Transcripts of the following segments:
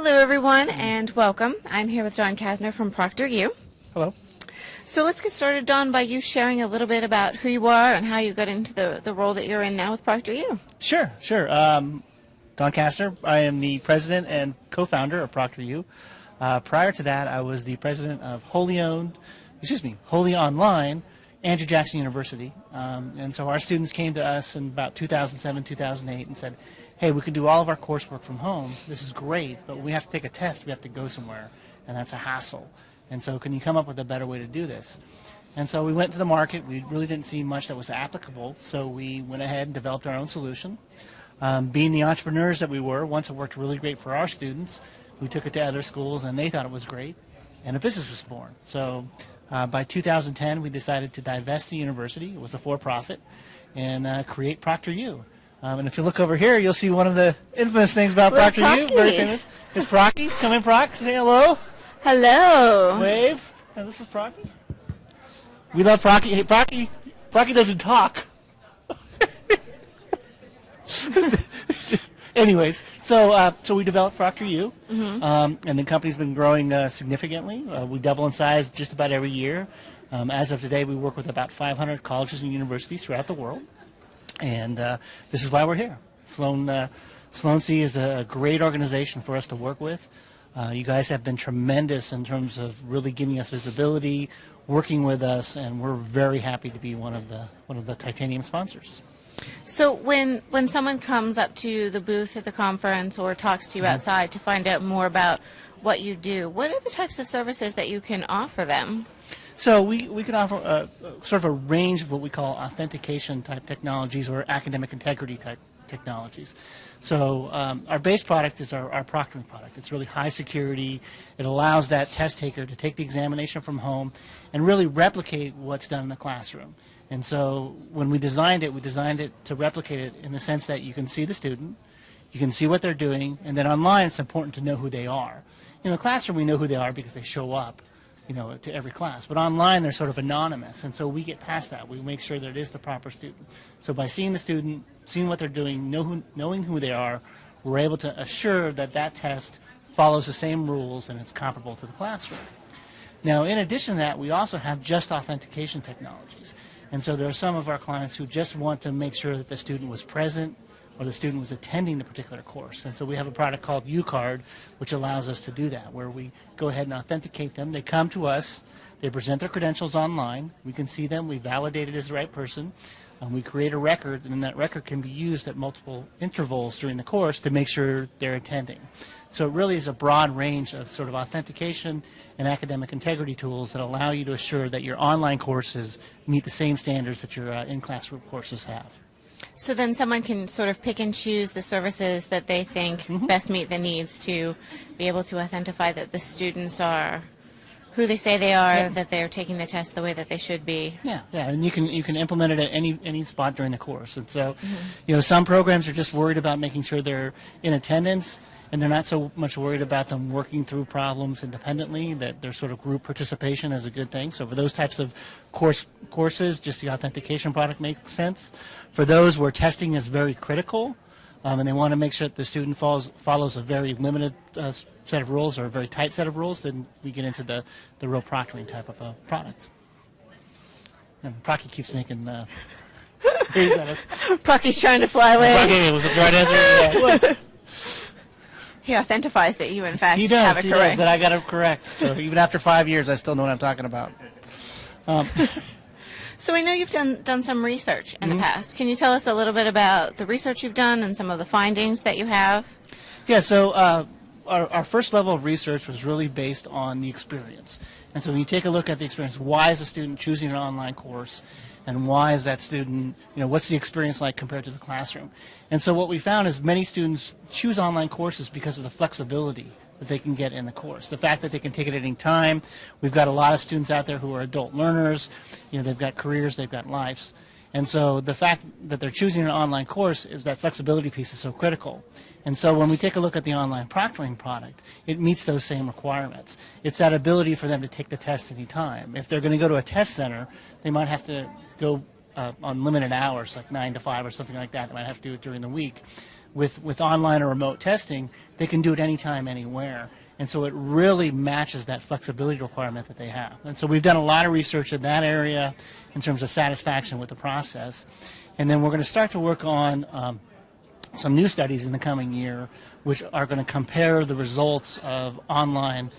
Hello, everyone, and welcome. I'm here with Don Kassner from ProctorU. Hello. So let's get started, Don, by you sharing a little bit about who you are and how you got into the role that you're in now with ProctorU. Sure. Don Kassner. I am the president and co-founder of ProctorU. Prior to that, I was the president of wholly online, Andrew Jackson University. And so our students came to us in about 2007, 2008 and said, hey, we can do all of our coursework from home. This is great, but we have to take a test. We have to go somewhere, and that's a hassle. And so can you come up with a better way to do this? And so we went to the market. We really didn't see much that was applicable, so we went ahead and developed our own solution. Being the entrepreneurs that we were, once it worked really great for our students, we took it to other schools, and they thought it was great, and a business was born. So by 2010, we decided to divest the university. It was a for-profit, and create ProctorU. And if you look over here, you'll see one of the infamous things about ProctorU. Very famous. It's Procki. Come in, Proc. Say hello. Hello. Wave. And this is Procki. We love Procki. Hey, Procki. Procki doesn't talk. Anyways, so we developed ProctorU, and the company's been growing significantly. We double in size just about every year. As of today, we work with about 500 colleges and universities throughout the world. And this is why we're here. Sloan-C is a great organization for us to work with. You guys have been tremendous in terms of really giving us visibility, working with us, and we're very happy to be one of the titanium sponsors. So when someone comes up to the booth at the conference or talks to you outside to find out more about what you do, what are the types of services that you can offer them? So we can offer sort of a range of what we call authentication type technologies or academic integrity type technologies. So our base product is our proctoring product. It's really high security. It allows that test taker to take the examination from home and really replicate what's done in the classroom. And so when we designed it to replicate it in the sense that you can see the student, you can see what they're doing, and then online it's important to know who they are. In the classroom we know who they are because they show up, to every class. But online, they're sort of anonymous, and so we get past that. We make sure that it is the proper student. So by seeing the student, seeing what they're doing, knowing who they are, we're able to assure that that test follows the same rules and it's comparable to the classroom. Now, in addition to that, we also have just authentication technologies. And so there are some of our clients who just want to make sure that the student was present or the student was attending the particular course. And so we have a product called UCard, which allows us to do that, where we go ahead and authenticate them. They come to us, they present their credentials online, we can see them, we validate it as the right person, and we create a record, and then that record can be used at multiple intervals during the course to make sure they're attending. So it really is a broad range of sort of authentication and academic integrity tools that allow you to assure that your online courses meet the same standards that your in-classroom courses have. So then someone can sort of pick and choose the services that they think best meet the needs to be able to authentify that the students are who they say they are, that they're taking the test the way that they should be. Yeah, and you can implement it at any spot during the course. And so, some programs are just worried about making sure they're in attendance, and they're not so much worried about them working through problems independently, that their sort of group participation is a good thing. So for those types of courses, just the authentication product makes sense. For those where testing is very critical, and they want to make sure that the student follows a very limited set of rules or a very tight set of rules, then we get into the real proctoring type of a product. And Procki keeps making Procki's trying to fly away. Procki was the right answer. Yeah. He authentifies that you, in fact, he have it correct. He correct. does, that I got it correct. So even after 5 years, I still know what I'm talking about. So I know you've done some research in the past. Can you tell us a little bit about the research you've done and some of the findings that you have? Yeah, so our first level of research was really based on the experience. And so when you take a look at the experience, why is a student choosing an online course? And why is that student, what's the experience like compared to the classroom? And so what we found is many students choose online courses because of the flexibility that they can get in the course. The fact that they can take it at any time. We've got a lot of students out there who are adult learners. They've got careers, they've got lives. And so the fact that they're choosing an online course is that flexibility piece is so critical. And so when we take a look at the online proctoring product, it meets those same requirements. It's that ability for them to take the test any time. If they're going to go to a test center, they might have to go on limited hours, like 9 to 5 or something like that. They might have to do it during the week. with online or remote testing, they can do it anytime, anywhere. And so it really matches that flexibility requirement that they have. And so we've done a lot of research in that area in terms of satisfaction with the process. And then we're going to start to work on some new studies in the coming year, which are going to compare the results of online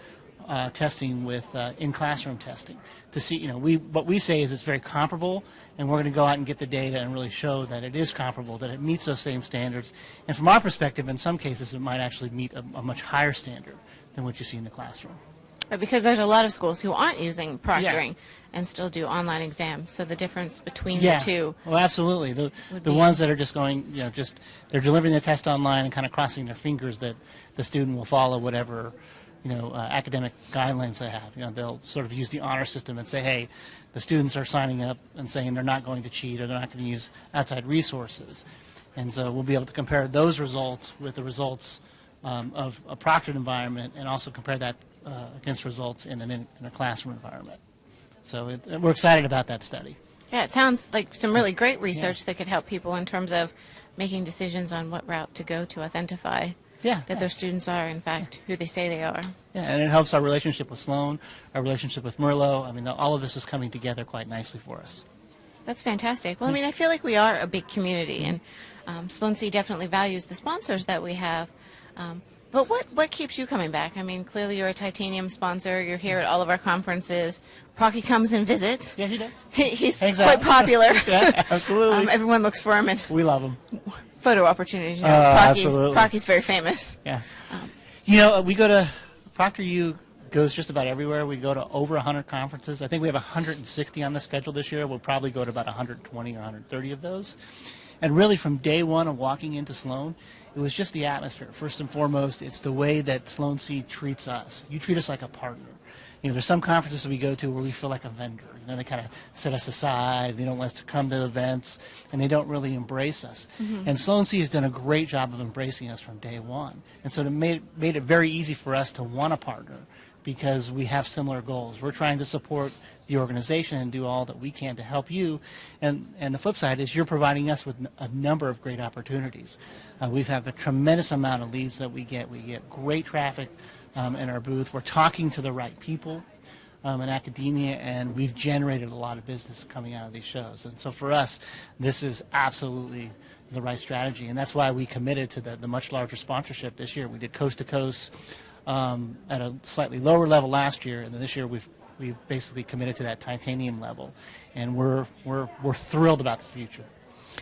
testing with in-classroom testing to see, what we say is it's very comparable, and we're going to go out and get the data and really show that it is comparable, that it meets those same standards. And from our perspective, in some cases, it might actually meet a much higher standard than what you see in the classroom. Because there's a lot of schools who aren't using proctoring and still do online exams. So the difference between the two. Well, absolutely. The ones that are just going, they're delivering the test online and kind of crossing their fingers that the student will follow whatever, academic guidelines they have. They'll sort of use the honor system and say, hey, the students are signing up and saying they're not going to cheat or they're not going to use outside resources. And so we'll be able to compare those results with the results of a proctored environment, and also compare that against results in a classroom environment. So we're excited about that study. Yeah, it sounds like some really great research that could help people in terms of making decisions on what route to go to authentify that their students are, in fact, who they say they are. Yeah, and it helps our relationship with Sloan, our relationship with Merlot. I mean, all of this is coming together quite nicely for us. That's fantastic. Well, I mean, I feel like we are a big community, and Sloan-C definitely values the sponsors that we have. But what keeps you coming back? I mean, clearly you're a titanium sponsor. You're here at all of our conferences. Procki comes and visits. Yeah, he does. He's quite popular. Yeah, absolutely. Everyone looks for him. And we love him. Photo opportunities. Absolutely. Procki's very famous. Yeah. We go to ProctorU. Goes just about everywhere. We go to over 100 conferences. I think we have 160 on the schedule this year. We'll probably go to about 120 or 130 of those. And really, from day one of walking into Sloan, it was just the atmosphere. First and foremost, it's the way that Sloan-C treats us. You treat us like a partner. There's some conferences that we go to where we feel like a vendor. They kind of set us aside. They don't want us to come to events, and they don't really embrace us. Mm-hmm. And Sloan-C has done a great job of embracing us from day one. And so it made it very easy for us to want to partner, because we have similar goals. We're trying to support the organization and do all that we can to help you. And the flip side is you're providing us with a number of great opportunities. We've had a tremendous amount of leads that we get. We get great traffic in our booth. We're talking to the right people in academia, and we've generated a lot of business coming out of these shows. And so for us, this is absolutely the right strategy. And that's why we committed to the much larger sponsorship this year. We did coast to coast at a slightly lower level last year, and then this year we've basically committed to that titanium level, and we're thrilled about the future.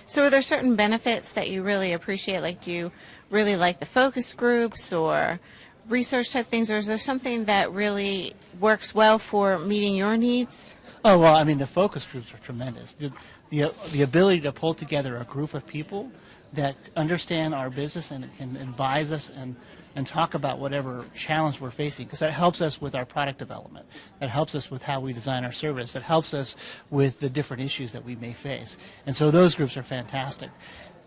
So are there certain benefits that you really appreciate? Like, do you really like the focus groups or research type things, or is there something that really works well for meeting your needs? Oh, well, I mean, the focus groups are tremendous. The ability to pull together a group of people that understand our business and can advise us and talk about whatever challenge we're facing, because that helps us with our product development. That helps us with how we design our service. That helps us with the different issues that we may face. And so those groups are fantastic.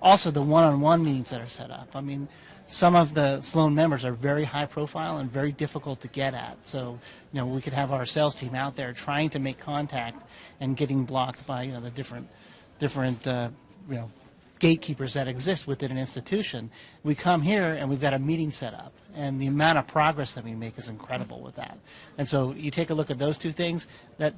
Also, the one-on-one meetings that are set up. I mean, some of the Sloan members are very high profile and very difficult to get at. So, we could have our sales team out there trying to make contact and getting blocked by, the different gatekeepers that exist within an institution. We come here and we've got a meeting set up, and the amount of progress that we make is incredible with that. And so you take a look at those two things, that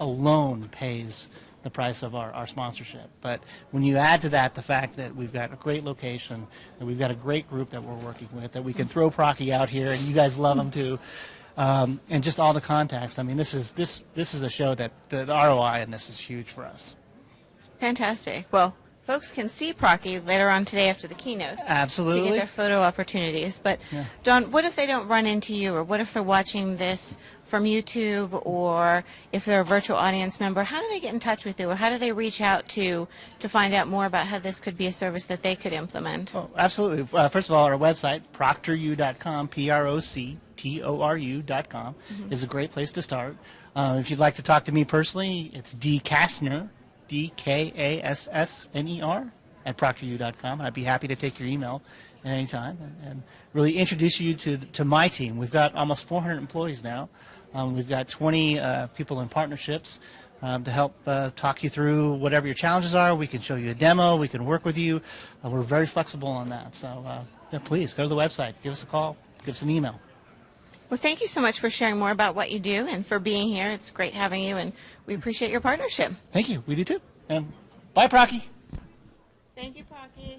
alone pays the price of our sponsorship. But when you add to that the fact that we've got a great location, that we've got a great group that we're working with, that we can throw Procki out here and you guys love them too, and just all the contacts. I mean, this is a show that the ROI in this is huge for us. Fantastic. Well, folks can see Procki later on today after the keynote. Absolutely. To get their photo opportunities. But, Don, what if they don't run into you, or what if they're watching this from YouTube, or if they're a virtual audience member? How do they get in touch with you, or how do they reach out to find out more about how this could be a service that they could implement? Oh, absolutely. First of all, our website, ProctorU.com, ProctorU.com, is a great place to start. If you'd like to talk to me personally, it's D. Kassner, DKASSNER at ProctorU.com. I'd be happy to take your email at any time and really introduce you to my team. We've got almost 400 employees now. We've got 20 people in partnerships. to help talk you through whatever your challenges are. We can show you a demo. We can work with you. We're very flexible on that. So yeah, please go to the website. Give us a call. Give us an email. Well, thank you so much for sharing more about what you do and for being here. It's great having you, and we appreciate your partnership. Thank you. We do too. And bye, Procki. Thank you, Procki.